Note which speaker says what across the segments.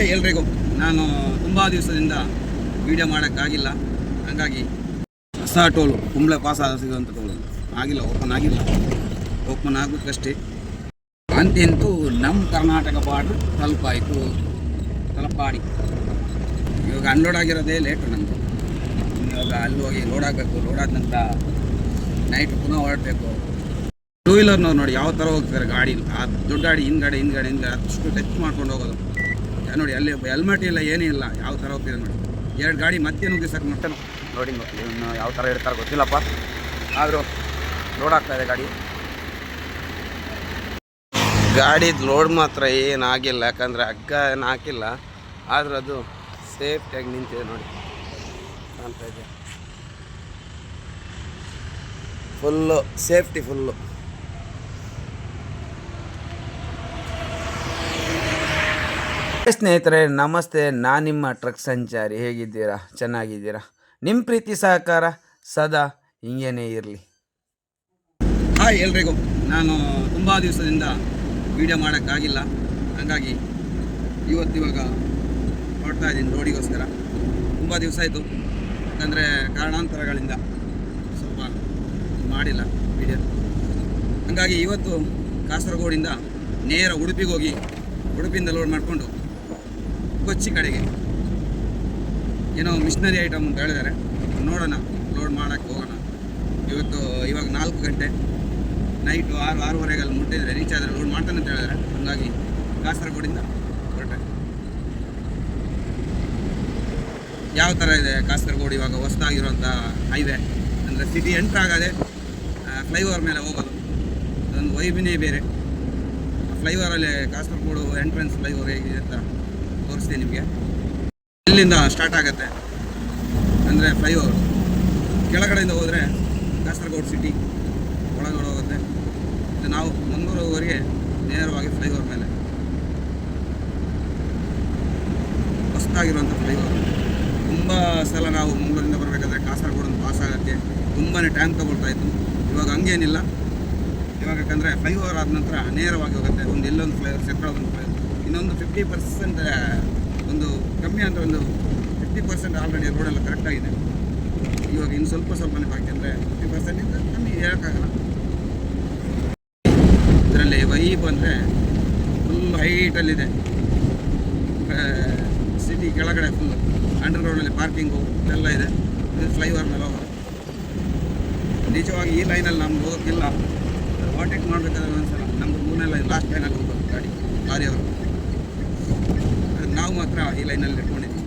Speaker 1: Hi ಎಲ್ರಿಗೂ. ನಾನು ತುಂಬ ದಿವಸದಿಂದ ವೀಡಿಯೋ ಮಾಡೋಕ್ಕಾಗಿಲ್ಲ, ಹಾಗಾಗಿ ಹೊಸ ಟೋಲು ಕುಂಬ್ಳೆ ಪಾಸ್ ಸಿಗುವಂಥ ಟೋಲು ಆಗಿಲ್ಲ, ಓಪನ್ ಆಗಬೇಕಷ್ಟೇ. ಅಂತೂ ನಮ್ಮ ಕರ್ನಾಟಕ ಬಾರ್ಡ್ರ್ ತಲಪಾಡಿ. ಇವಾಗ ಅನ್ಲೋಡ್ ಆಗಿರೋದೇ ಲೇಟು ನಮ್ಮದು. ಇವಾಗ ಅಲ್ಲಿ ಹೋಗಿ ಲೋಡ್ ಆಗಬೇಕು. ಲೋಡ್ ಆದ ನಂತರ ನೈಟ್ ಪುನಃ ಹೊರಡಬೇಕು. ಟೂ ವೀಲರ್ನವ್ರು ನೋಡಿ ಯಾವ ಥರ ಹೋಗ್ತಾರೆ ಗಾಡಿ. ಆ ದೊಡ್ಡ ಗಾಡಿ ಹಿಂದ್ಗಡೆ ಅಷ್ಟು ಟಚ್ ಮಾಡ್ಕೊಂಡು ಹೋಗೋದು ನೋಡಿ. ಅಲ್ಲಿ ಹೆಲ್ಮೆಟ್ ಇಲ್ಲ, ಏನೂ ಇಲ್ಲ, ಯಾವ ಥರ ಹೋಗ್ತಿದೆ ನೋಡಿ. ಎರಡು ಗಾಡಿ ಮತ್ತೆ ನುಗ್ಗಿಸಕ್ಕೆ ಮತ್ತೆ ನೋಡಿ ಇನ್ನು ಯಾವ ಥರ ಇರ್ತಾರೆ ಗೊತ್ತಿಲ್ಲಪ್ಪ. ಆದರೂ ಲೋಡ್ ಆಗ್ತಾಯಿದೆ ಗಾಡಿದು ಲೋಡ್ ಮಾತ್ರ ಏನಾಗಿಲ್ಲ, ಯಾಕಂದರೆ ಹಗ್ಗ ಏನು ಹಾಕಿಲ್ಲ. ಆದರೂ ಅದು ಸೇಫ್ಟಿಯಾಗಿ ನಿಂತಿದೆ ನೋಡಿ, ಕಾಣ್ತಾ ಇದೆ. Full safety full. ಸ್ನೇಹಿತರೆ ನಮಸ್ತೆ, ನಾನು ನಿಮ್ಮ ಟ್ರಕ್ ಸಂಚಾರಿ. ಹೇಗಿದ್ದೀರಾ? ಚೆನ್ನಾಗಿದ್ದೀರಾ? ನಿಮ್ಮ ಪ್ರೀತಿ ಸಹಕಾರ ಸದಾ ಹಿಂಗೇನೇ ಇರಲಿ. ಹಾಯ್ ಎಲ್ರಿಗೂ. ನಾನು ತುಂಬ ದಿವಸದಿಂದ ವೀಡಿಯೋ ಮಾಡೋಕ್ಕಾಗಿಲ್ಲ, ಹಾಗಾಗಿ ಇವಾಗ ಹೊರಡ್ತಾ ಇದ್ದೀನಿ ರೋಡಿಗೋಸ್ಕರ. ತುಂಬ ದಿವಸ ಆಯಿತು, ಯಾಕಂದರೆ ಕಾರಣಾಂತರಗಳಿಂದ ಸ್ವಲ್ಪ ಮಾಡಿಲ್ಲ ವೀಡಿಯೋ. ಹಾಗಾಗಿ ಇವತ್ತು ಕಾಸರಗೋಡಿಂದ ನೇರ ಉಡುಪಿಗೆ ಹೋಗಿ ಉಡುಪಿಯಿಂದ ಲೋಡ್ ಮಾಡಿಕೊಂಡು ಕೊಚ್ಚಿ ಕಡೆಗೆ ಏನೋ ಮಿಷನರಿ ಐಟಮ್ ಅಂತ ಹೇಳಿದ್ದಾರೆ. ನೋಡೋಣ, ಲೋಡ್ ಮಾಡೋಕ್ಕೆ ಹೋಗೋಣ. ಇವಾಗ 4 ಗಂಟೆ, ನೈಟು 6-6:30 ಅಲ್ಲಿ ಮುಟ್ಟಿದ್ರೆ ರೀಚ್ ಆದರೆ ಲೋಡ್ ಮಾಡ್ತಾನೆ ಅಂತ ಹೇಳಿದ್ದಾರೆ. ಹಾಗಾಗಿ ಕಾಸರಗೋಡಿಂದ ಹೊರಟೆ. ಯಾವ ಥರ ಇದೆ ಕಾಸರಗೋಡು ಇವಾಗ ಹೊಸದಾಗಿರುವಂಥ ಹೈವೇ ಅಂದರೆ ಸಿಟಿ ಎಂಟ್ರ್ ಆಗೋದೆ ಫ್ಲೈಓವರ್ ಮೇಲೆ ಹೋಗೋದು, ಅದೊಂದು ವೈಬಿನೇ ಬೇರೆ. ಫ್ಲೈಓವರಲ್ಲಿ ಕಾಸರಗೋಡು ಎಂಟ್ರೆನ್ಸ್ ಫ್ಲೈಓವರ್ ಹೇಗಿದೆ ಅಂತ ತೋರಿಸ್ತೀನಿ ನಿಮಗೆ. ಇಲ್ಲಿಂದ ಸ್ಟಾರ್ಟ್ ಆಗುತ್ತೆ ಅಂದರೆ ಫ್ಲೈಓವರ್. ಕೆಳಗಡೆಯಿಂದ ಹೋದರೆ ಕಾಸರಗೋಡು ಸಿಟಿ ಒಳಗಡೆ ಹೋಗುತ್ತೆ. ನಾವು 300ವರೆಗೆ ನೇರವಾಗಿ ಫ್ಲೈಓವರ್ ಮೇಲೆ, ಹೊಸದಾಗಿರುವಂಥ ಫ್ಲೈಓವರ್. ತುಂಬ ಸಲ ನಾವು ಮಂಗಳೂರಿಂದ ಬರಬೇಕಾದ್ರೆ ಕಾಸರಗೋಡನ್ನು ಪಾಸ್ ಆಗೋಕ್ಕೆ ತುಂಬಾ ಟೈಮ್ ತೊಗೊಳ್ತಾಯಿತ್ತು. ಇವಾಗ ಹಂಗೇನಿಲ್ಲ. ಇವಾಗ ಯಾಕಂದರೆ ಫ್ಲೈಓವರ್ ಆದ ನಂತರ ನೇರವಾಗಿ ಹೋಗುತ್ತೆ. ಎಲ್ಲೊಂದು ಫ್ಲೈಓವರ್ ಸೆಪ್ರೇಟ್ ಒಂದು ಫ್ಲೈಓವರ್. ಇನ್ನೊಂದು 50% ಒಂದು ಕಮ್ಮಿ ಅಂದರೆ ಒಂದು 50% ಆಲ್ರೆಡಿ ರೋಡೆಲ್ಲ ಕರೆಕ್ಟಾಗಿದೆ. ಇವಾಗ ಇನ್ನು ಸ್ವಲ್ಪನೇ ಬಾಕಿ, ಅಂದರೆ 50%ಇಂದ ಕಮ್ಮಿ ಹೇಳೋಕ್ಕಾಗಲ್ಲ. ಇದರಲ್ಲಿ ವೈಬ್ ಅಂದರೆ ಫುಲ್ ಹೈಟಲ್ಲಿದೆ. ಸಿಟಿ ಕೆಳಗಡೆ ಫುಲ್ ಅಂಡರ್ಗ್ರೌಂಡಲ್ಲಿ ಪಾರ್ಕಿಂಗು ಎಲ್ಲ ಇದೆ. ಇದು ಫ್ಲೈಓವರ್ ಮೇಲೆ ಹೋಗೋದು. ನಿಜವಾಗಿ ಈ ಲೈನಲ್ಲಿ ನಮ್ಗೆ ಹೋಗೋಕ್ಕಿಲ್ಲ. ಓವರ್ಟೇಕ್ ಮಾಡಬೇಕಾದ್ರೆ ಒಂದ್ಸಲ ನಮ್ದು 3ನೇ ಲೈನ್ ಲಾಸ್ಟ್ ಲೈನಲ್ಲಿ ಹೋಗೋದು ಲಾರಿಯವರು. ನಾವು ಮಾತ್ರ ಈ ಲೈನಲ್ಲಿ ಇಟ್ಕೊಂಡಿದ್ವಿ.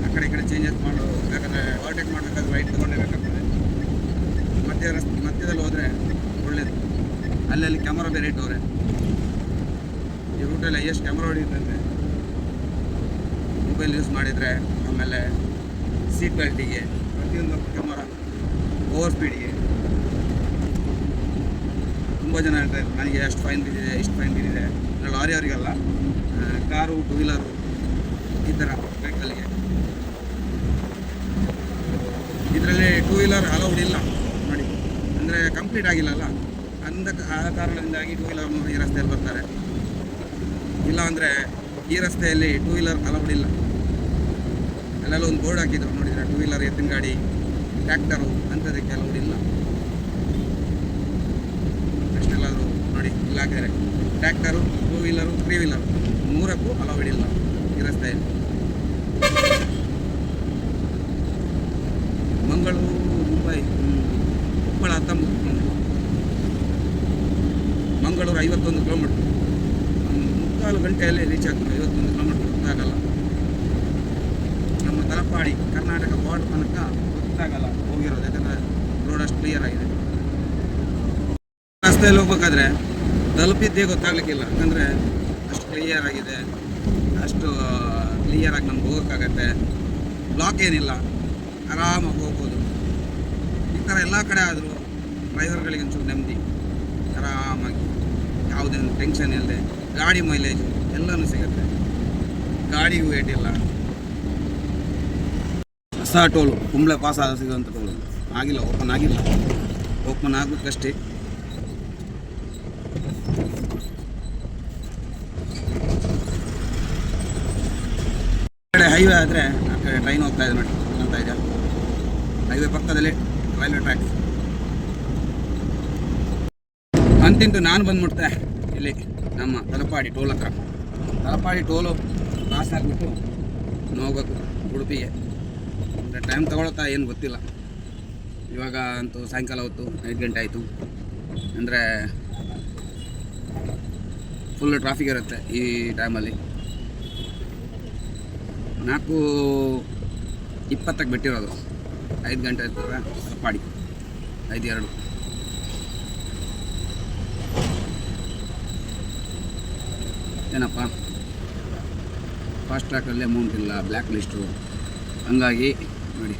Speaker 1: ಆ ಕಡೆ ಈ ಕಡೆ ಚೇಂಜಸ್ ಮಾಡೋದು, ಯಾಕಂದರೆ ಓವರ್ಟೇಕ್ ಮಾಡಬೇಕಾದ್ರೆ ರೈಟ್ ತೊಗೊಂಡೇಬೇಕಾಗ್ತದೆ. ಮಧ್ಯದಲ್ಲಿ ಹೋದರೆ ಒಳ್ಳೇದು. ಅಲ್ಲಲ್ಲಿ ಕ್ಯಾಮರಾ ಬೇರೆ ಇಟ್ಟವ್ರೆ. ಈ ರೂಟಲ್ಲಿ ಎಷ್ಟು ಕ್ಯಾಮ್ರಾ ಹೊಡಿಯುತ್ತೆ, ಮೊಬೈಲ್ ಯೂಸ್ ಮಾಡಿದರೆ, ಆಮೇಲೆ ಸೀಟ್ ಬೆಲ್ಟಿಗೆ, ಪ್ರತಿಯೊಂದು ಕ್ಯಾಮರಾ, ಓವರ್ ಸ್ಪೀಡಿಗೆ. ತುಂಬ ಜನ ಹೇಳ್ತಾರೆ ನನಗೆ ಅಷ್ಟು ಫೈನ್ ಬಿದ್ದಿದೆ, ಇಷ್ಟು ಫೈನ್ ಬಿದ್ದಿದೆ. ಲಾರಿ ಅವರಿಗೆಲ್ಲ, ಕಾರು, ಟೂ ವೀಲರು ಈ ಥರ ವೆಹಿಕಲ್ಗೆ. ಇದರಲ್ಲಿ ಟೂ ವೀಲರ್ ಅಲೌಡ್ ಇಲ್ಲ ನೋಡಿ, ಅಂದರೆ ಕಂಪ್ಲೀಟ್ ಆಗಿಲ್ಲಲ್ಲ. ಆ ಕಾರಣದಿಂದಾಗಿ ಟೂ ವೀಲರ್ನವರು ಈ ರಸ್ತೆಯಲ್ಲಿ ಬರ್ತಾರೆ. ಇಲ್ಲ ಅಂದರೆ ಈ ರಸ್ತೆಯಲ್ಲಿ ಟೂ ವೀಲರ್ ಅಲೌಡ್ ಇಲ್ಲ. ಅಲ್ಲೆಲ್ಲ ಒಂದು ಬೋರ್ಡ್ ಹಾಕಿದ್ರು ನೋಡಿದರೆ, ಟೂ ವೀಲರ್, ಎತ್ತಿನ ಗಾಡಿ, ಟ್ರ್ಯಾಕ್ಟರು ಅಂಥದಕ್ಕೆ ಅಲೌಡ್ ಇಲ್ಲ. ಅಷ್ಟೆಲ್ಲಾದರೂ ನೋಡಿ ಇಲ್ಲ ಹಾಕಿದರೆ ಟ್ರ್ಯಾಕ್ಟರು, ಟೂ ವೀಲರು, 3 ವೀಲರು 3ಕ್ಕೂ ಅಲೌಡ್ ಇಲ್ಲ ಈ ರಸ್ತೆಯಲ್ಲಿ. Mangaluru, Mumbai, Uppala 19 kilometre, Mangaluru 51 kilometre. 3/4 ಗಂಟೆಯಲ್ಲಿ ರೀಚ್ ಆಗ್ತದೆ. 51 ಕಿಲೋಮೀಟ್ರ್ ಗೊತ್ತಾಗಲ್ಲ. ನಮ್ಮ ತಲಪಾಡಿ ಕರ್ನಾಟಕ ಬಾರ್ಡರ್ ತನಕ ಗೊತ್ತಾಗಲ್ಲ ಹೋಗಿರೋದು, ಯಾಕಂದರೆ ರೋಡ್ ಅಷ್ಟು ಕ್ಲಿಯರ್ ಆಗಿದೆ. ರಸ್ತೆಯಲ್ಲಿ ಹೋಗ್ಬೇಕಾದ್ರೆ ತಲುಪಿದ್ದೇ ಗೊತ್ತಾಗ್ಲಿಕ್ಕಿಲ್ಲ, ಯಾಕಂದರೆ ಅಷ್ಟು ಕ್ಲಿಯರ್ ಆಗಿದೆ. ಅಷ್ಟು ಕ್ಲಿಯರಾಗಿ ನಮ್ಗೆ ಹೋಗೋಕ್ಕಾಗತ್ತೆ. ಬ್ಲಾಕ್ ಏನಿಲ್ಲ, ಆರಾಮಾಗಿ ಹೋಗ್ಬೋದು. ಈ ಥರ ಎಲ್ಲ ಕಡೆ ಆದರೂ ಡ್ರೈವರ್ಗಳಿಗೆ ಒಂಚೂರು ನೆಮ್ಮದಿ, ಆರಾಮಾಗಿ ಯಾವುದೇ ಟೆನ್ಷನ್ ಇಲ್ಲದೆ ಗಾಡಿ ಮೈಲೇಜು ಎಲ್ಲನೂ ಸಿಗುತ್ತೆ. ಗಾಡಿಗೂ ವೇಟ್ ಇಲ್ಲ. ಹೊಸ ಟೋಲು ಕುಂಬ್ಳೆ ಪಾಸ್ ಸಿಗುವಂಥ ಟೋಲು ಆಗಿಲ್ಲ, ಓಪನ್ ಆಗಬೇಕಷ್ಟೇ. ಹೈವೇ ಆದರೆ ಆ ಕಡೆ ಟ್ರೈನ್ ಹೋಗ್ತಾ ಇದೆ ನೋಡಿ ಅಂತ ಇದೆ. ಹೈವೇ ಪಕ್ಕದಲ್ಲಿ ರೈಲ್ವೆ ಟ್ರ್ಯಾಕ್. ಅಂತಿಂತು ನಾನು ಬಂದ್ಬಿಡ್ತೆ ಇಲ್ಲಿ ನಮ್ಮ ತಲಪಾಡಿ ಟೋಲ್ ಹತ್ರ. ತಲಪಾಡಿ ಟೋಲು ಪಾಸ್ ಆಗಿಬಿಟ್ಟು ಹೋಗ್ಬೇಕು ಉಡುಪಿಗೆ. ಅಂದರೆ ಟೈಮ್ ತಗೊಳ್ತಾ ಏನು ಗೊತ್ತಿಲ್ಲ. ಇವಾಗ ಅಂತೂ ಸಾಯಂಕಾಲ ಹೊತ್ತು 5 ಗಂಟೆ ಆಯಿತು. ಅಂದರೆ ಫುಲ್ಲು ಟ್ರಾಫಿಕ್ ಇರುತ್ತೆ ಈ ಟೈಮಲ್ಲಿ. 4:20ಕ್ಕೆ ಬಿಟ್ಟಿರೋದು, 5 ಗಂಟೆ ಇರ್ತದೆ ತಲಪಾಡಿ 5:02. ಏನಪ್ಪ ಫಾಸ್ಟ್ ಟ್ರ್ಯಾಕಲ್ಲಿ ಅಮೌಂಟ್ ಇಲ್ಲ, ಬ್ಲ್ಯಾಕ್ ಲಿಸ್ಟು. ಹಂಗಾಗಿ ನೋಡಿ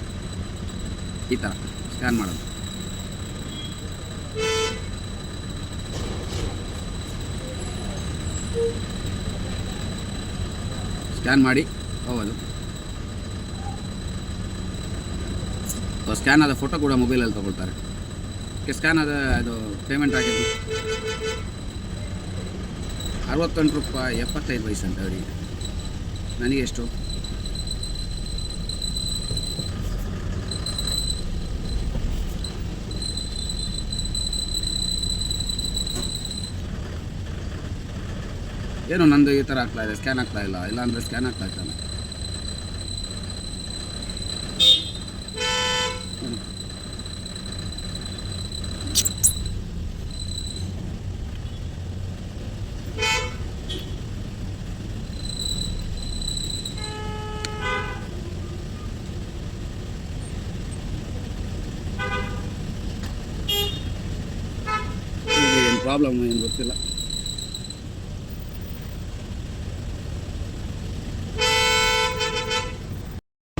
Speaker 1: ಈ ಥರ ಸ್ಕ್ಯಾನ್ ಮಾಡೋದು. ಸ್ಕ್ಯಾನ್ ಮಾಡಿ ಹೋಗೋದು. ಸ್ಕ್ಯಾನ್ ಆದ ಫೋಟೋ ಕೂಡ ಮೊಬೈಲಲ್ಲಿ ತೊಗೊಳ್ತಾರೆ. ಸ್ಕ್ಯಾನ್ ಆದ ಅದು ಪೇಮೆಂಟ್ ಆಗಿದ್ದು 68 ರೂಪಾಯಿ 75 ಪೈಸೆ ಅಂತ ಅವರಿಗೆ. ನನಗೆ ಎಷ್ಟು? ಏನೋ ನಂದು ಈ ಥರ ಆಗ್ತಾ ಇದೆ, ಸ್ಕ್ಯಾನ್ ಆಗ್ತಾ ಇಲ್ಲ. ಇಲ್ಲಾಂದರೆ ಸ್ಕ್ಯಾನ್ ಆಗ್ತಾ ಇತ್ತಲ್ಲ. ಏನು ಪ್ರಾಬ್ಲಮ್ ಏನು ಗೊತ್ತಿಲ್ಲ.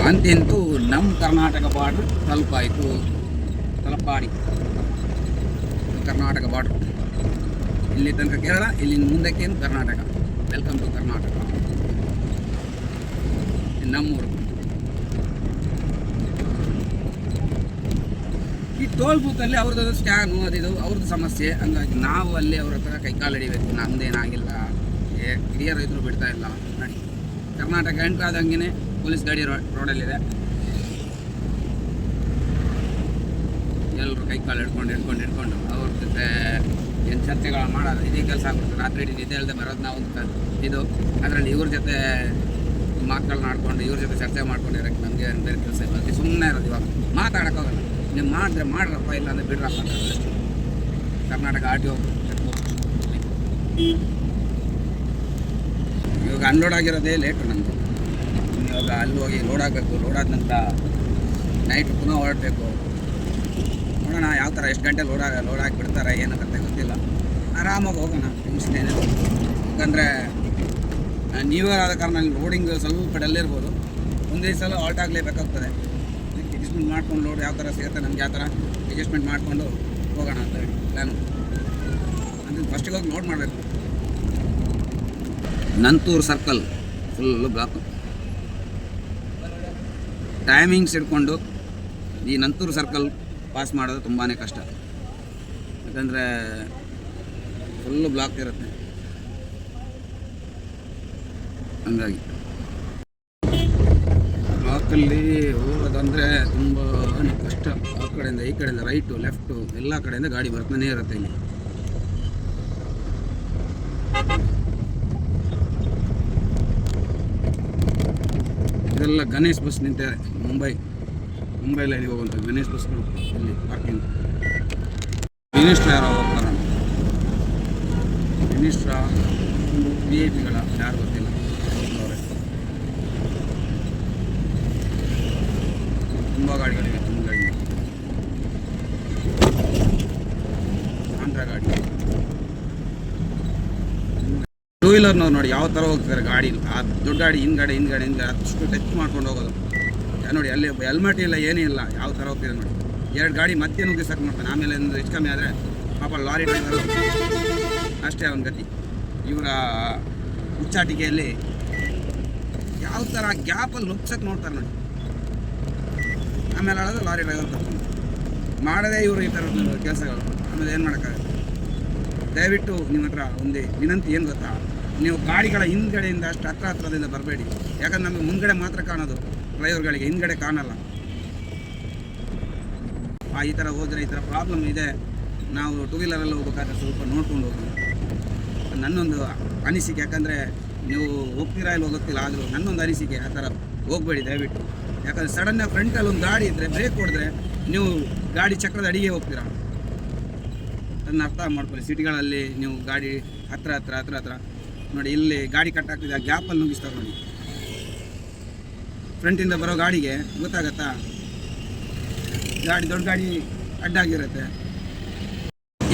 Speaker 1: ಅಂತಿಂತೂ ನಮ್ಮ ಕರ್ನಾಟಕ ಬಾರ್ಡ್ರ್ ತಲುಪಾಯಿತು. ತಲಪಾಡಿ ಕರ್ನಾಟಕ ಬಾರ್ಡ್ರ್. ಇಲ್ಲಿ ತನಕ ಕೇರಳ, ಇಲ್ಲಿ ಮುಂದಕ್ಕೇನು ಕರ್ನಾಟಕ. Welcome to Karnataka. ನಮ್ಮೂರು. ಈ ಟೋಲ್ ಬೂತಲ್ಲಿ ಅವ್ರದ್ದು ಸ್ಕ್ಯಾನು ಅದಿದು ಅವ್ರದ್ದು ಸಮಸ್ಯೆ. ಹಂಗಾಗಿ ನಾವು ಅಲ್ಲಿ ಅವ್ರ ಹತ್ರ ಕೈಕಾಲು ಹಿಡಿಬೇಕು. ನಮ್ಮದೇನಾಗಿಲ್ಲ, ಹಿರಿಯರು ಇದ್ರು ಬಿಡ್ತಾ ಇಲ್ಲ. ನೋಡಿ ಕರ್ನಾಟಕ ಎಂಟ್ರ್ ಆದಂಗೆ ಪೊಲೀಸ್ ಗಾಡಿ ರೋಡಲ್ಲಿದೆ. ಎಲ್ಲರೂ ಕೈಕಾಲು ಹಿಡ್ಕೊಂಡು ಅವ್ರ ಜೊತೆ ಏನು ಚರ್ಚೆಗಳು ಮಾಡೋದು, ಇದೇ ಕೆಲಸ ಆಗ್ಬಿಡ್ತು. ರಾತ್ರಿ ಇಡೀ ನಿದ್ದೆ ಹೇಳ್ದೆ ಬರೋದು ನಾವು ಇದು. ಅದರಲ್ಲಿ ಇವ್ರ ಜೊತೆ ಮಾತುಗಳನ್ನ ಆಡ್ಕೊಂಡು ಇವ್ರ ಜೊತೆ ಚರ್ಚೆ ಮಾಡ್ಕೊಂಡಿರೋಕ್ಕೆ ನಮಗೆ ಬೇರೆ ಕೆಲಸ ಇಲ್ಲ. ಅದು ಸುಮ್ಮನೆ ಇರೋದು. ಇವಾಗ ಮಾತಾಡೋಕ್ಕಾಗಲ್ಲ. ನೀವು ಮಾಡಿದ್ರೆ ಮಾಡ್ರಪ್ಪ, ಇಲ್ಲ ಅಂದರೆ ಬಿಡ್ರಪ್ಪ ಅಂತ ಅಷ್ಟೇ. ಕರ್ನಾಟಕ RTO ಇವಾಗ ಅನ್ಲೋಡ್ ಆಗಿರೋದೇ ಲೇಟು ನಮ್ಮದು. ಇವಾಗ ಅಲ್ಲಿ ಹೋಗಿ ಲೋಡ್ ಆಗಬೇಕು. ಲೋಡ್ ಆದ ನಂತರ ನೈಟ್ ಪುನಃ ಹೊರಡಬೇಕು. ನೋಡೋಣ ಯಾವ ಥರ ಎಷ್ಟು ಗಂಟೆ ಲೋಡ್ ಆಗಿ ಬಿಡ್ತಾರೆ, ಏನಾಗುತ್ತೆ ಗೊತ್ತಿಲ್ಲ. ಆರಾಮಾಗಿ ಹೋಗೋಣ, ಟೆನ್ಷನ್ ಏನಿಲ್ಲ. ಯಾಕಂದರೆ ನ್ಯೂ ಇಯರ್ ಆದ ಕಾರಣ ಲೋಡಿಂಗ್ ಸ್ವಲ್ಪ ಡಲ್ ಇರ್ಬೋದು. ಒಂದೇ ಸಲ ಆಲ್ಟ್ ಆಗಲೇಬೇಕಾಗ್ತದೆ. ಅಡ್ಜಸ್ಟ್ಮೆಂಟ್ ಮಾಡ್ಕೊಂಡು ಲೋಡ್ ಯಾವ ಥರ ಸಿಗುತ್ತೆ ನಮ್ಗೆ ಯಾವ ಥರ ಅಡ್ಜಸ್ಟ್ಮೆಂಟ್ ಮಾಡಿಕೊಂಡು ಹೋಗೋಣ ಅಂತ ಹೇಳಿ ಪ್ಲ್ಯಾನು. ಅಂದರೆ ಫಸ್ಟಿಗೆ ಹೋಗಿ ನೋಟ್ ಮಾಡಬೇಕು. Nanthoor circle full block. Timings ಇಟ್ಕೊಂಡು ಈ ನಂತೂರು ಸರ್ಕಲ್ ಪಾಸ್ ಮಾಡೋದು ತುಂಬಾ ಕಷ್ಟ. ಯಾಕಂದರೆ ಫುಲ್ಲು ಬ್ಲಾಕ್ ಇರುತ್ತೆ. ಹಂಗಾಗಿ ಬ್ಲಾಕಲ್ಲಿ ಹೋಗೋದಂದರೆ ತುಂಬಾ ಕಷ್ಟ. ಆ ಕಡೆಯಿಂದ ಈ ಕಡೆಯಿಂದ ರೈಟು ಲೆಫ್ಟು ಎಲ್ಲ ಕಡೆಯಿಂದ ಗಾಡಿ ಬರ್ತಾನೆ ಇರುತ್ತೆ ಇಲ್ಲಿ. ಇದೆಲ್ಲ ಗಣೇಶ್ ಬಸ್ ನಿಂತಿದೆ. ಮುಂಬೈಲಲ್ಲಿ ಹೋಗುವಂಥ ಗಣೇಶ್ ಬಸ್ಗಳು ಇಲ್ಲಿ ಪಾರ್ಕಿಂಗ್. ಮಿನಿಸ್ಟ್ರ ಯಾರೋ ಹೋಗ್ತಾರ, ಮಿನಿಸ್ಟ್ರ VIP ಯಾರು ಗೊತ್ತಿಲ್ಲ. ತುಂಬ ಗಾಡಿಗಳಿವೆ, ತುಂಬ ಗಾಡಿ. ಆಂಧ್ರ ಗಾಡಿ. ಟೂ ವೀಲರ್ನವ್ರು ನೋಡಿ ಯಾವ ಥರ ಹೋಗ್ತಾರೆ ಗಾಡಿ. ಆ ದೊಡ್ಡ ಗಾಡಿ ಹಿಂದ್ಗಡೆ ಅಷ್ಟು ಟಚ್ ಮಾಡ್ಕೊಂಡು ಹೋಗೋದು. ನೋಡಿ ಅಲ್ಲಿ ಹೆಲ್ಮೆಟ್ ಇಲ್ಲ, ಏನೇ ಇಲ್ಲ, ಯಾವ ಥರ ಹೋಗ್ತಿದೆ ನೋಡಿ. 2 ಗಾಡಿ ಮಧ್ಯೆ ನುಗ್ಗಿಸಕ್ಕೆ ಮಾಡ್ತಾನೆ. ಆಮೇಲೆ ಒಂದು ಹೆಚ್ಚು ಕಮ್ಮಿ ಆದರೆ ಪಾಪ ಲಾರಿ ಡ್ರೈವರು ಅಷ್ಟೇ ಅವನ ಗತಿ. ಇವರ ಉಚ್ಚಾಟಿಕೆಯಲ್ಲಿ ಯಾವ ಥರ ಗ್ಯಾಪಲ್ಲಿ ನುಗ್ಸಕ್ಕೆ ನೋಡ್ತಾರೆ ನೋಡಿ. ಆಮೇಲೆ ಆಡೋದು ಲಾರಿ ಡ್ರೈವರ್ ಕರ್ಕೊಂಡು ಮಾಡದೇ ಇವರು ಈ ಥರದ ಕೆಲಸಗಳು. ಆಮೇಲೆ ಏನು ಮಾಡೋಕ್ಕಾಗುತ್ತೆ. ದಯವಿಟ್ಟು ನಿಮ್ಮ ಹತ್ರ ಒಂದು ವಿನಂತಿ ಏನು ಗೊತ್ತಾ, ನೀವು ಗಾಡಿಗಳ ಹಿಂದ್ಗಡೆಯಿಂದ ಅಷ್ಟು ಹತ್ರದಿಂದ ಬರಬೇಡಿ. ಯಾಕಂದ್ರೆ ನಮಗೆ ಮುಂದ್ಗಡೆ ಮಾತ್ರ ಕಾಣೋದು, ಡ್ರೈವರ್ಗಳಿಗೆ ಹಿಂದ್ಗಡೆ ಕಾಣಲ್ಲ. ಈ ಥರ ಹೋದರೆ ಈ ಥರ ಪ್ರಾಬ್ಲಮ್ ಇದೆ. ನಾವು ಟೂ ವೀಲರಲ್ಲಿ ಹೋಗ್ಬೇಕಾದ್ರೆ ಸ್ವಲ್ಪ ನೋಡ್ಕೊಂಡು ಹೋಗೋದು ನನ್ನೊಂದು ಅನಿಸಿಕೆ. ಯಾಕಂದರೆ ನೀವು ಹೋಗ್ತೀರಾ ಇಲ್ಲ ಗೊತ್ತಿಲ್ಲ, ಆದರೂ ನನ್ನೊಂದು ಅನಿಸಿಕೆ. ಆ ಥರ ಹೋಗಬೇಡಿ ದಯವಿಟ್ಟು. ಯಾಕಂದರೆ ಸಡನ್ನಾಗಿ ಫ್ರಂಟಲ್ಲಿ ಒಂದು ಗಾಡಿ ಇದ್ದರೆ ಬ್ರೇಕ್ ಹೊಡೆದ್ರೆ ನೀವು ಗಾಡಿ ಚಕ್ರದ ಅಡಿಗೆ ಹೋಗ್ತೀರಾ. ಅದನ್ನ ಅರ್ಥ ಮಾಡ್ಕೊಳ್ಳಿ. ಸಿಟಿಗಳಲ್ಲಿ ನೀವು ಗಾಡಿ ಹತ್ರ ನೋಡಿ, ಇಲ್ಲಿ ಗಾಡಿ ಕಟ್ಟಾಗ್ತಿದೆ, ಆ ಗ್ಯಾಪಲ್ಲಿ ನುಗ್ಗಿಸ್ತಾರೆ ನೋಡಿ. ಫ್ರಂಟಿಂದ ಬರೋ ಗಾಡಿಗೆ ಗೊತ್ತಾಗತ್ತಾ, ದೊಡ್ಡ ಗಾಡಿ ಅಡ್ಡಾಗಿರುತ್ತೆ.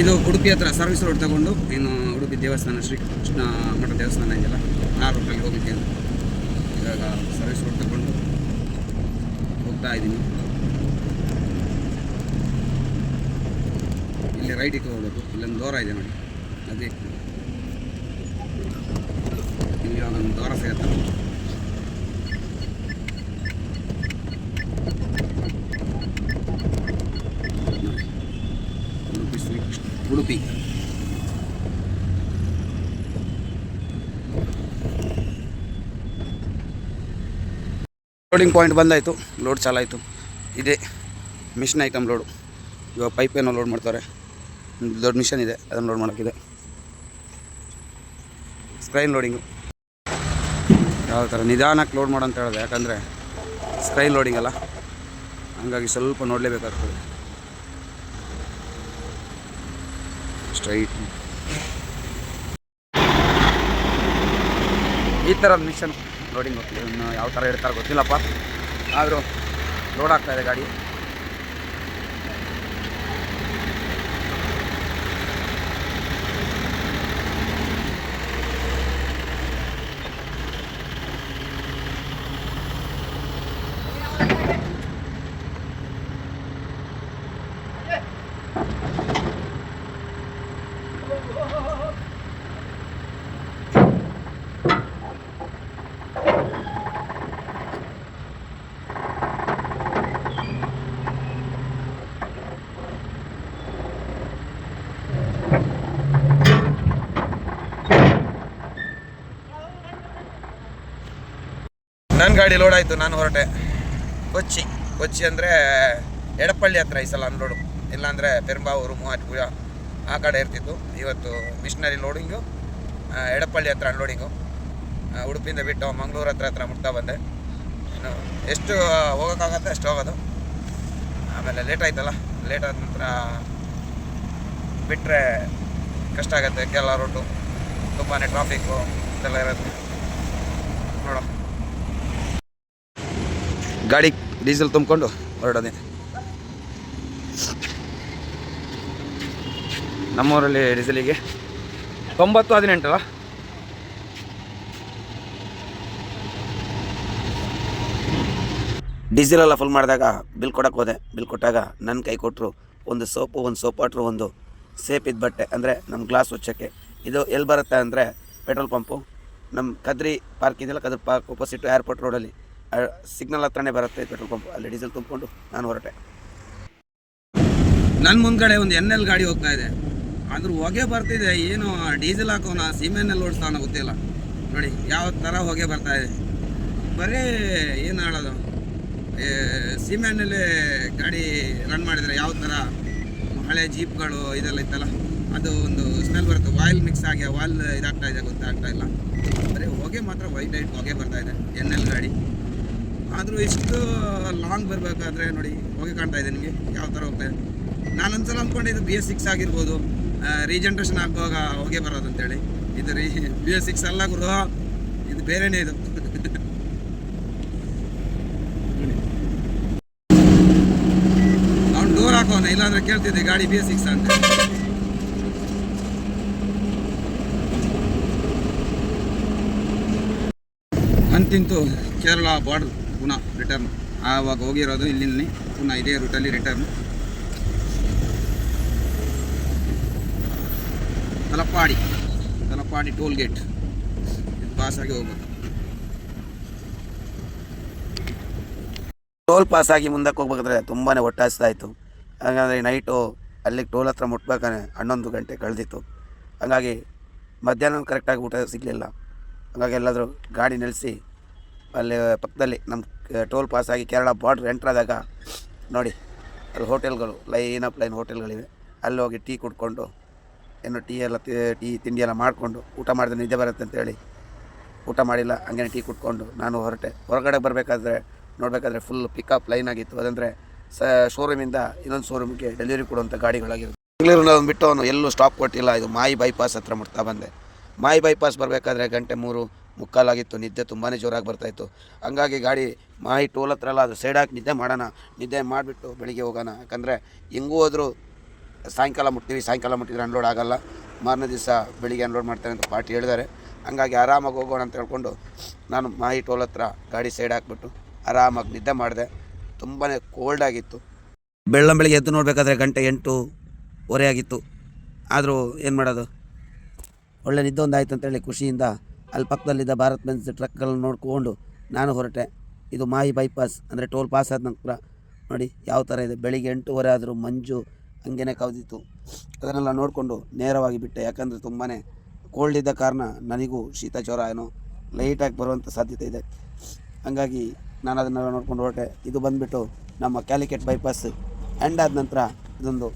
Speaker 1: ಇದು ಉಡುಪಿ ಹತ್ರ ಸರ್ವಿಸ್ ರೋಡ್ ತಗೊಂಡು ಇನ್ನು ಉಡುಪಿ ದೇವಸ್ಥಾನ, ಶ್ರೀ ಕೃಷ್ಣ ಮಠ ದೇವಸ್ಥಾನ ಇದೆಯಲ್ಲ, ಆ ರೋಡಲ್ಲಿ ಹೋಗಲಿಕ್ಕೆ ಇವಾಗ ಸರ್ವಿಸ್ ರೋಡ್ ತಗೊಂಡು ಹೋಗ್ತಾ ಇದ್ದೀನಿ. ಇಲ್ಲಿ ರೈಟಿಗೆ ಹೋಗ್ಬೇಕು. ಇಲ್ಲೊಂದು ದೂರ ಇದೆ ನೋಡಿ, ಅದೇ ಇಲ್ಲಿ ಒಂದು ದೂರ ಸಿಗತ್ತೆ. ಉಡುಪಿ ಲೋಡಿಂಗ್ ಪಾಯಿಂಟ್ ಬಂದಾಯಿತು. ಲೋಡ್ ಚಾಲಾಯಿತು. ಇದೇ ಮಿಷನ್ ಐಟಮ್ ಲೋಡು. ಇವಾಗ ಪೈಪೇನೋ ಲೋಡ್ ಮಾಡ್ತಾರೆ. ದೊಡ್ಡ ಮಿಷನ್ ಇದೆ, ಅದನ್ನು ಲೋಡ್ ಮಾಡೋಕ್ಕಿದೆ. ಸ್ಕ್ರೈನ್ ಲೋಡಿಂಗು ಯಾವ ಥರ ನಿಧಾನಕ್ಕೆ ಲೋಡ್ ಮಾಡೋ ಅಂತ ಹೇಳಿದೆ. ಯಾಕಂದರೆ ಸ್ಕ್ರೈನ್ ಲೋಡಿಂಗ್ ಅಲ್ಲ, ಹಂಗಾಗಿ ಸ್ವಲ್ಪ ನೋಡಲೇಬೇಕಾಗ್ತದೆ. ಸ್ಟ್ರೈಟ್ ಈ ಥರ ಮಿಷನ್ ಲೋಡಿಂಗ್ ಹೋಗ್ತಿದೆ. ಇನ್ನು ಯಾವ ಥರ ಇರ್ತಾರೆ ಗೊತ್ತಿಲ್ಲಪ್ಪ, ಆದರೂ ಲೋಡ್ ಆಗ್ತಾಯಿದೆ ಗಾಡಿ. ನನ್ನ ಗಾಡಿ ಲೋಡ್ ಆಯಿತು, ನಾನು ಹೊರಟೆ. ಕೊಚ್ಚಿ ಅಂದರೆ ಎಡಪಳ್ಳಿ ಹತ್ರ ಈ ಸಲ ಅನ್ಲೋಡು, ಇಲ್ಲಾಂದರೆ ಪೆರಂಬಾವೂರು, ಮೂವಾಟುಪುರ ಆ ಕಡೆ ಇರ್ತಿತ್ತು. ಇವತ್ತು ಮಿಷನರಿ ಲೋಡಿಂಗು ಎಡಪಳ್ಳಿ ಹತ್ರ ಅನ್ಲೋಡಿಂಗು. ಉಡುಪಿಯಿಂದ ಬಿಟ್ಟು ಮಂಗಳೂರು ಹತ್ರ ಮುಟ್ತಾ ಬಂದೆ. ಇನ್ನು ಎಷ್ಟು ಹೋಗೋಕ್ಕಾಗತ್ತೆ ಅಷ್ಟು ಹೋಗೋದು. ಆಮೇಲೆ ಲೇಟ್ ಆಯ್ತಲ್ಲ, ಲೇಟ್ ಆದ ನಂತರ ಬಿಟ್ಟರೆ ಕಷ್ಟ ಆಗುತ್ತೆ. ಕೆಲ ರೋಟು ತುಂಬಾ ಟ್ರಾಫಿಕ್ಕು ಇದೆಲ್ಲ ಇರುತ್ತೆ. ನೋಡೋ ಗಾಡಿ ಡೀಸೆಲ್ ತುಂಬಿಕೊಂಡು ಹೊರಡೋದೆ. ನಮ್ಮೂರಲ್ಲಿ ಡೀಸೆಲಿಗೆ 90-18 ಅಲ್ಲ. ಡೀಸೆಲೆಲ್ಲ ಫುಲ್ ಮಾಡಿದಾಗ ಬಿಲ್ ಕೊಡೋಕೆ ಹೋದೆ. ಬಿಲ್ ಕೊಟ್ಟಾಗ ನನ್ನ ಕೈ ಕೊಟ್ಟರು ಒಂದು ಸೋಪು, ಒಂದು ಸೋಪ್ ವಾಟ್ರು, ಒಂದು ಸೇಪ್ ಇದ್ದ ಬಟ್ಟೆ, ಅಂದರೆ ನಮ್ಮ ಗ್ಲಾಸ್ ಹೊಚ್ಚೋಕ್ಕೆ. ಇದು ಎಲ್ಲಿ ಬರುತ್ತೆ ಅಂದರೆ ಪೆಟ್ರೋಲ್ ಪಂಪು ನಮ್ಮ ಕದ್ರಿ ಪಾರ್ಕ್ ಇದೆಯಲ್ಲ, ಕದ್ರಿ ಪಾರ್ಕ್ ಆಪೋಸಿಟ್ ಏರ್ಪೋರ್ಟ್ ರೋಡಲ್ಲಿ ಸಿಗ್ನಲ್ ಹತ್ರನೇ ಬರುತ್ತೆ ಪೆಟ್ರೋಲ್ ಪಂಪ್. ಅಲ್ಲಿ ಡೀಸೆಲ್ ತುಂಬಿಕೊಂಡು ನಾನು ಹೊರಟೆ. ನನ್ನ ಮುಂದ್ಗಡೆ ಒಂದು NL ಗಾಡಿ ಹೋಗ್ತಾ ಇದೆ, ಅದ್ರ ಹೊಗೆ ಬರ್ತಿದೆ. ಏನು ಡೀಸೆಲ್ ಹಾಕೋನ ಸೀಮೆಣ್ಣೆಲ್ಲಿ ಓಡಿಸ್ತಾವನ ಗೊತ್ತಿಲ್ಲ. ನೋಡಿ ಯಾವ ಥರ ಹೊಗೆ ಬರ್ತಾ ಇದೆ. ಬರೀ ಏನು ಹೇಳೋದು, ಸೀಮೆಣ್ಣೆಲ್ಲೇ ಗಾಡಿ ರನ್ ಮಾಡಿದರೆ ಯಾವ ಥರ ಹಳೆ ಜೀಪ್ಗಳು ಇದೆಲ್ಲ ಇತ್ತಲ್ಲ, ಅದು ಒಂದು ಸ್ಮೆಲ್ ಬರುತ್ತೆ. ಆಯಿಲ್ ಮಿಕ್ಸ್ ಆಗಿ ಆಯಿಲ್ ಇದಾಗ್ತಾ ಇದೆ, ಗೊತ್ತಾಗ್ತಾ ಇಲ್ಲ. ಬರೀ ಹೊಗೆ ಮಾತ್ರ ವೈಟ್ ಹೊಗೆ ಬರ್ತಾ ಇದೆ NL ಗಾಡಿ. ಆದರೂ ಇಷ್ಟು ಲಾಂಗ್ ಬರಬೇಕಾದ್ರೆ ನೋಡಿ ಹೊಗೆ ಕಾಣ್ತಾ ಇದೆ ನಿಮಗೆ ಯಾವ ಥರ ಹೋಗ್ತಾ ಇದೆ. ನಾನೊಂದ್ಸಲ ಅಂದ್ಕೊಂಡಿದ್ದು BS6 ಆಗಿರ್ಬೋದು, ರೀಜನ್ರೇಷನ್ ಆಗುವಾಗ ಹೊಗೆ ಬರೋದು ಅಂತೇಳಿ. ಇದು BS6 ಅಲ್ಲ ಗುರು, ಇದು ಬೇರೆನೇ. ಇದು ಅವ್ನು ಡೋರ್ ಹಾಕೋನ, ಇಲ್ಲಾಂದ್ರೆ ಕೇಳ್ತಿದ್ದೆ ಗಾಡಿ BS6 ಅಂತ. ಅಂತಿಂತು ಕೇರಳ ಬಾರ್ಡರ್ ಪುನಃ ರಿಟರ್ನ್. ಆವಾಗ ಹೋಗಿರೋದು ಇಲ್ಲಿ, ಪುನಃ ಇದೇ ರೂಟಲ್ಲಿ ರಿಟರ್ನ್. ತಲಪಾಡಿ ಟೋಲ್ ಗೇಟ್ ಇದು ಪಾಸಾಗಿ ಹೋಗ್ಬೇಕು. ಟೋಲ್ ಪಾಸಾಗಿ ಮುಂದಕ್ಕೆ ಹೋಗ್ಬೇಕಾದ್ರೆ ತುಂಬಾ ಹೊಟ್ಟೆ ಹಸ್ತಾಯಿತ್ತು. ಹಾಗಾದರೆ ನೈಟು ಅಲ್ಲಿಗೆ ಟೋಲ್ ಹತ್ರ ಮುಟ್ಬೇಕಾದ್ರೆ 11 ಗಂಟೆ ಕಳೆದಿತ್ತು. ಹಾಗಾಗಿ
Speaker 2: ಮಧ್ಯಾಹ್ನ ಕರೆಕ್ಟಾಗಿ ಊಟ ಸಿಗಲಿಲ್ಲ. ಹಾಗಾಗಿ ಎಲ್ಲಾದರೂ ಗಾಡಿ ನಿಲ್ಲಿಸಿ ಅಲ್ಲಿ ಪಕ್ಕದಲ್ಲಿ ನಮ್ಮ ಟೋಲ್ ಪಾಸ್ ಆಗಿ ಕೇರಳ ಬಾರ್ಡ್ರ್ ಎಂಟ್ರಾದಾಗ ನೋಡಿ ಅಲ್ಲಿ ಹೋಟೆಲ್ಗಳು ಲೈನ್ ಹೋಟೆಲ್ಗಳಿವೆ. ಅಲ್ಲಿ ಹೋಗಿ ಟೀ ಕುಡ್ಕೊಂಡು ಟೀ ಎಲ್ಲ ಟೀ ತಿಂಡಿ ಎಲ್ಲ ಮಾಡಿಕೊಂಡು ಊಟ ಮಾಡಿದ್ರೆ ನಿದ್ದೆ ಬರುತ್ತೆ ಅಂತೇಳಿ ಊಟ ಮಾಡಿಲ್ಲ, ಹಂಗೆ ಟೀ ಕುಡ್ಕೊಂಡು ನಾನು ಹೊರಟೆ. ಹೊರಗಡೆ ನೋಡಬೇಕಾದ್ರೆ ಫುಲ್ ಪಿಕಪ್ ಲೈನ್ ಆಗಿತ್ತು. ಅದಂದರೆ ಶೋರೂಮಿಂದ ಇನ್ನೊಂದು ಶೋರೂಮ್ಗೆ ಡೆಲಿವರಿ ಕೊಡುವಂಥ ಗಾಡಿಗಳಾಗಿರುತ್ತೆ. ಬೆಂಗಳೂರಿನ ಬಿಟ್ಟು ಅವನು ಎಲ್ಲೂ ಸ್ಟಾಪ್ ಕೊಟ್ಟಿಲ್ಲ. ಇದು ಮಾಯಿ ಬೈಪಾಸ್ ಹತ್ರ ಮುಟ್ತಾ ಬಂದೆ. ಮಾಯಿ ಬೈಪಾಸ್ ಬರಬೇಕಾದ್ರೆ 3:45 ಆಗಿತ್ತು. ನಿದ್ದೆ ತುಂಬಾ ಜೋರಾಗಿ ಬರ್ತಾಯಿತ್ತು. ಹಂಗಾಗಿ ಗಾಡಿ ಮಾಯಿ ಟೋಲ್ ಹತ್ರ ಎಲ್ಲ ಅದು ಸೈಡ್ ಹಾಕಿ ನಿದ್ದೆ ಮಾಡಿಬಿಟ್ಟು ಬೆಳಿಗ್ಗೆ ಹೋಗೋಣ. ಯಾಕಂದರೆ ಹೆಂಗೂ ಹೋದರೂ ಸಾಯಂಕಾಲ ಮುಟ್ಟಿದ್ರೆ ಅನ್ಲೋಡ್ ಆಗೋಲ್ಲ. ಮಾರನೇ ದಿವಸ ಬೆಳಿಗ್ಗೆ ಅನ್ಲೋಡ್ ಮಾಡ್ತಾರೆ ಅಂತ ಪಾರ್ಟಿ ಹೇಳಿದ್ದಾರೆ. ಹಂಗಾಗಿ ಆರಾಮಾಗಿ ಹೋಗೋಣ ಅಂತ ಹೇಳ್ಕೊಂಡು ನಾನು ಮಾಯಿ ಟೋಲ್ ಹತ್ರ ಗಾಡಿ ಸೈಡ್ ಹಾಕ್ಬಿಟ್ಟು ಆರಾಮಾಗಿ ನಿದ್ದೆ ಮಾಡಿದೆ. ತುಂಬಾ ಕೋಲ್ಡ್ ಆಗಿತ್ತು. ಬೆಳ್ಳಂಬೆಳಿಗ್ಗೆ ಎದ್ದು ನೋಡಬೇಕಾದ್ರೆ 8:15 ಆಗಿತ್ತು. ಆದರೂ ಏನು ಮಾಡೋದು, ಒಳ್ಳೆ ನಿದ್ದೆ ಒಂದಾಯ್ತು ಅಂತೇಳಿ ಖುಷಿಯಿಂದ ಅಲ್ಲಿ ಪಕ್ಕದಲ್ಲಿದ್ದ ಭಾರತ್ ಬೆನ್ಸ್ ಟ್ರಕ್ಗಳನ್ನು ನೋಡ್ಕೊಂಡು ನಾನು ಹೊರಟೆ. ಇದು ಮಾಯಿ ಬೈಪಾಸ್ ಅಂದರೆ ಟೋಲ್ ಪಾಸ್ ಆದ ನಂತರ ನೋಡಿ ಯಾವ ಥರ ಇದೆ. ಬೆಳಿಗ್ಗೆ 8:15 ಆದರೂ ಮಂಜು ಹಂಗೇ ಕವಿದಿತ್ತು. ಅದನ್ನೆಲ್ಲ ನೋಡಿಕೊಂಡು ನೇರವಾಗಿ ಬಿಟ್ಟೆ. ಯಾಕಂದರೆ ತುಂಬಾ ಕೋಲ್ಡ್ ಇದ್ದ ಕಾರಣ ನನಗೂ ಶೀತ ಜ್ವರ ಏನೋ ಲೈಟಾಗಿ ಬರುವಂಥ ಸಾಧ್ಯತೆ ಇದೆ. ಹಂಗಾಗಿ ನಾನು ಅದನ್ನೆಲ್ಲ ನೋಡ್ಕೊಂಡು ಹೊರಟೆ. ಇದು ಬಂದುಬಿಟ್ಟು ನಮ್ಮ ಕ್ಯಾಲಿಕಟ್ ಬೈಪಾಸ್ ಎಂಡ್ ಆದ ನಂತರ ಇದೊಂದು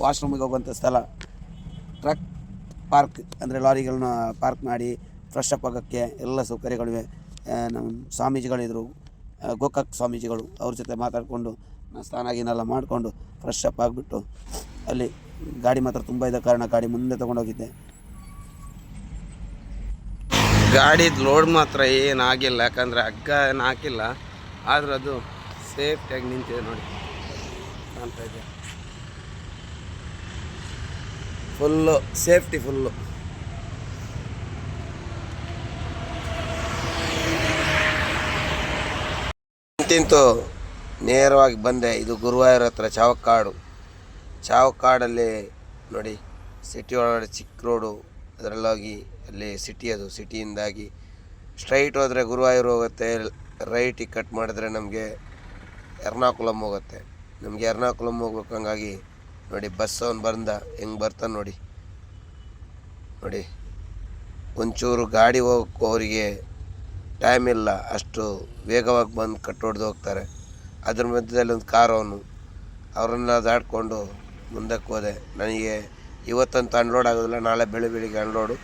Speaker 2: ವಾಶ್ರೂಮಿಗೆ ಹೋಗುವಂಥ ಸ್ಥಳ. ಟ್ರಕ್ ಪಾರ್ಕ್ ಅಂದರೆ ಲಾರಿಗಳನ್ನ ಪಾರ್ಕ್ ಮಾಡಿ ಫ್ರೆಶ್ ಅಪ್ ಆಗೋಕ್ಕೆ ಎಲ್ಲ ಸೌಕರ್ಯಗಳಿವೆ. ನಮ್ಮ ಸ್ವಾಮೀಜಿಗಳಿದ್ರು, ಗೋಕಾಕ್ ಸ್ವಾಮೀಜಿಗಳು, ಅವ್ರ ಜೊತೆ ಮಾತಾಡಿಕೊಂಡು ನಾನು ಸ್ನಾನ ಮಾಡಿಕೊಂಡು ಫ್ರೆಶ್ ಅಪ್ ಆಗಿಬಿಟ್ಟು ಅಲ್ಲಿ ಗಾಡಿ ಮಾತ್ರ ತುಂಬ ಇದ್ದ ಕಾರಣ ಗಾಡಿ ಮುಂದೆ ತೊಗೊಂಡೋಗಿದ್ದೆ.
Speaker 1: ಗಾಡಿದು ಲೋಡ್ ಮಾತ್ರ ಏನಾಗಿಲ್ಲ, ಯಾಕಂದರೆ ಹಗ್ಗ ಏನು ಹಾಕಿಲ್ಲ. ಆದರೂ ಅದು ಸೇಫ್ಟಿಯಾಗಿ ನಿಂತಿದೆ ನೋಡಿ, ಕಾಣ್ತಾ ಇದೆ. Full safety full. ತಿಂತು ನೇರವಾಗಿ ಬಂದೆ. ಇದು ಗುರುವಾಯೂರ್ ಹತ್ರ ಚಾವಕ್ಕಾಡಲ್ಲಿ ನೋಡಿ ಸಿಟಿ ಒಳಗಡೆ ಚಿಕ್ಕ ರೋಡು, ಅದರಲ್ಲೋಗಿ ಅಲ್ಲಿ ಸಿಟಿ, ಅದು ಸಿಟಿಯಿಂದಾಗಿ ಸ್ಟ್ರೈಟ್ ಹೋದರೆ ಗುರುವಾಯೂರು ಹೋಗುತ್ತೆ. ರೈಟಿಗೆ ಕಟ್ ಮಾಡಿದ್ರೆ ನಮಗೆ ಎರ್ನಾಕುಲಮ್ ಹೋಗುತ್ತೆ. ನಮಗೆ ಎರ್ನಾಕುಲಮ್ ಹೋಗ್ಬೇಕು. ಹಂಗಾಗಿ ನೋಡಿ ಬಸ್ ಅವ್ನು ಹೆಂಗೆ ಬರ್ತಾನೆ ನೋಡಿ. ಒಂಚೂರು ಗಾಡಿ ಹೋಗೋಕ್ಕೂ ಅವರಿಗೆ ಟೈಮ್ ಇಲ್ಲ, ಅಷ್ಟು ವೇಗವಾಗಿ ಬಂದು ಕಟ್ಟೊಡ್ದು ಹೋಗ್ತಾರೆ. ಅದ್ರ ಮಧ್ಯದಲ್ಲಿ ಒಂದು ಕಾರ್ ಅವರನ್ನೆಲ್ಲ ದಾಟ್ಕೊಂಡು ಮುಂದಕ್ಕೆ ಹೋದೆ. ನನಗೆ ಇವತ್ತಂತೂ ಅನ್ಲೋಡ್ ಆಗೋದಿಲ್ಲ, ನಾಳೆ ಬೆಳಿಗ್ಗೆ ಅನ್ಲೋಡು.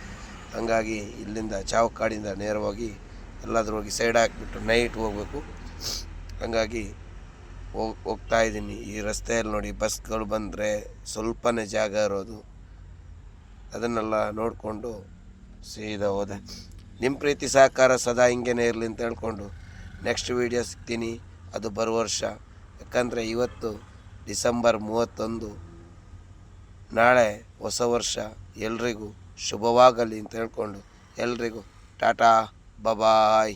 Speaker 1: ಹಂಗಾಗಿ ಇಲ್ಲಿಂದ ಚಾವಕ್ಕಾಡಿಂದ ನೇರವಾಗಿ ಎಲ್ಲಾದರೂ ಹೋಗಿ ಸೈಡ್ ಹಾಕಿಬಿಟ್ಟು ನೈಟ್ ಹೋಗಬೇಕು. ಹಂಗಾಗಿ ಹೋಗ್ತಾಯಿದ್ದೀನಿ. ಈ ರಸ್ತೆಯಲ್ಲಿ ನೋಡಿ ಬಸ್ಗಳು ಬಂದರೆ ಸ್ವಲ್ಪನೇ ಜಾಗ ಇರೋದು, ಅದನ್ನೆಲ್ಲ ನೋಡಿಕೊಂಡು ಸೀದಾ ಹೋದೆ. ನಿಮ್ಮ ಪ್ರೀತಿ ಸಹಕಾರ ಸದಾ ಹಿಂಗೇನೆ ಇರಲಿ ಅಂತ ಹೇಳ್ಕೊಂಡು ನೆಕ್ಸ್ಟ್ ವೀಡಿಯೋ ಸಿಗ್ತೀನಿ, ಅದು ಬರುವ ವರ್ಷ. ಯಾಕಂದರೆ ಇವತ್ತು ಡಿಸೆಂಬರ್ 31, ನಾಳೆ ಹೊಸ ವರ್ಷ. ಎಲ್ರಿಗೂ ಶುಭವಾಗಲಿ ಅಂತ ಹೇಳ್ಕೊಂಡು ಎಲ್ರಿಗೂ ಟಾಟಾ ಬಾಯ್.